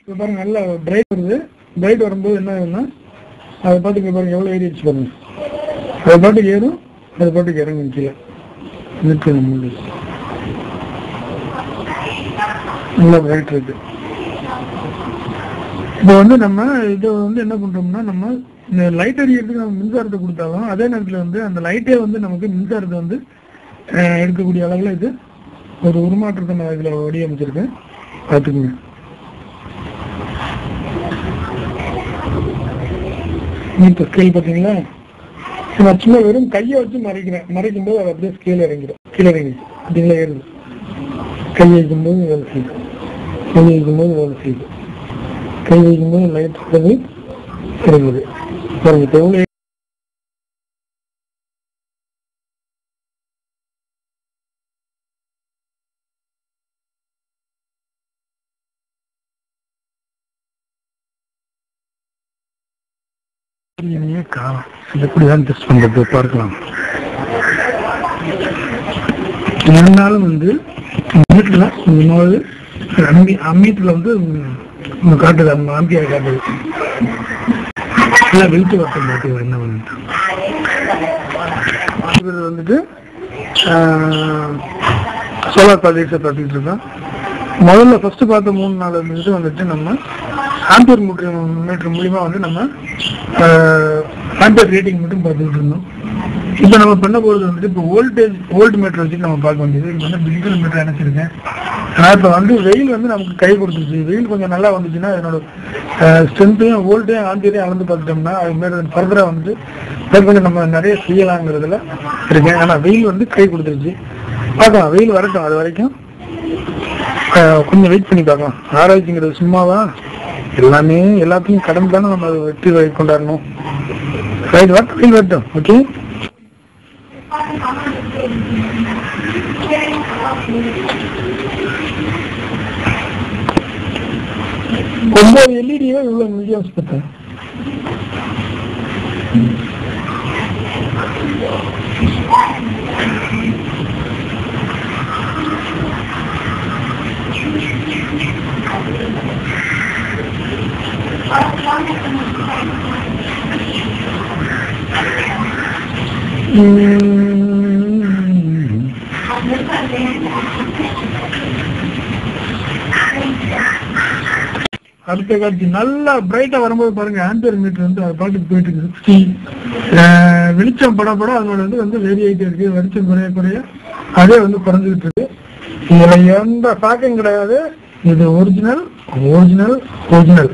இப்போ பாருங்க நல்லா பிரைட் வருது. பிரைட் வரும்போது என்ன ஆகுதுன்னா அதை பாட்டுக்கு பாருங்க எவ்வளோ ஏறிடுச்சு பாருங்க. அது பாட்டுக்கு ஏறும், அது பாட்டுக்கு இறங்கும் கீழே இருக்குது. மூணு நல்லா பிரைட் இருக்கு. இப்போ வந்து நம்ம இதை வந்து என்ன பண்றோம்னா நம்ம இந்த லைட் அடிக்கிறதுக்கு நம்ம மின்சாரத்தை கொடுத்தாலும் அதே நேரத்தில் வந்து அந்த லைட்டே வந்து நமக்கு மின்சாரத்தை வந்து எடுக்கக்கூடிய அளவில் இது ஒரு உருமாற்றத்தை நான் இதில் வடிவமைச்சிருக்கேன். பார்த்துக்குங்க. இப்போ ஸ்கேல் பார்த்தீங்களா? நான் சும்மா வெறும் கையை வச்சு மறைக்கும் போது அது அப்படியே ஸ்கேல் இறங்கிடும். கீழே இறங்கிடுச்சு பார்த்தீங்களா? ஏறுது. கை வைக்கும்போது வேலை செய்யுது, கை வைக்கும்போது வேலை செய்யுது, கை வைக்கும்போது லைட் இறங்குது பாருங்க. எவ்வளோ காலம் எப்படிதான் டெஸ்ட் பண்றது பார்க்கலாம். இருந்தாலும் வந்து மினிட்ல அம்மீட்டர்ல வந்து காட்டுது, ஆம்பியர் காட்டுது. எல்லாம் வெளிச்சு வரட்டும் பார்த்து என்ன பண்ணிட்டு வந்துட்டு சோலார் ப்ராஜெக்ட்ஸை பார்த்துட்டு இருக்கோம். முதல்ல ஃபர்ஸ்ட் பார்த்த 3-4 மினிட் வந்துட்டு நம்ம ஆம்பியர் மீட்டர் மூலியமா வந்து நம்ம ஆம்பியர் ரேட்டிங் மட்டும் பார்த்துட்டு இருந்தோம். இப்போ நம்ம பண்ண போகிறது வந்துட்டு இப்போ வோல்ட் மீட்டர் வச்சுட்டு நம்ம பார்க்க வேண்டியது. இப்போ வந்து டிஜிட்டல் மீட்டர் நினைச்சிருக்கேன். ஆனால் இப்போ வந்து வெயில் வந்து நமக்கு கை கொடுத்துருச்சு. வெயில் கொஞ்சம் நல்லா வந்துச்சுன்னா என்னோட ஸ்ட்ரென்த்தையும் வோல்ட்டையும் ஆம்பியரையும் அளந்து பார்த்துட்டோம்னா அது மாரி ஃபர்தராக வந்து கொஞ்சம் நம்ம நிறைய செய்யலாங்கிறதுல இருக்கேன். ஆனால் வெயில் வந்து கை கொடுத்துருச்சு. பார்க்கலாம், வெயில் வரட்டும். அது வரைக்கும் கொஞ்சம் வெயிட் பண்ணி பார்க்கலாம். ஆராய்ச்சிங்கிறது சும்மாவா? எல்லாமே எல்லாத்தையும் கடந்து தானே நம்ம வெற்றி கொண்டாடணும். ரைட், வெயில் வரட்டும். ஓகே, ரொம்ப எல்இடியே இவ்வளவு மீடியம்ஸ் பார்த்தேன். அடுத்த காட்சி நல்லா பிரைட்டா வரும்போது பாருங்க, ஆம்பியர் மீட்டர் வந்து அது பாட்டுக்கு போயிட்டு இருக்கு. 60 வெளிச்சம் படப்பட அதோட வந்து வேரி ஆகிட்டே இருக்கு. வெளிச்சம் குறைய குறைய அதே வந்து குறைஞ்சிக்கிட்டு இருக்கு. இதுல எந்த ஃபேக்கும் கிடையாது. இது ஒரிஜினல் ஒரிஜினல் ஒரிஜினல்.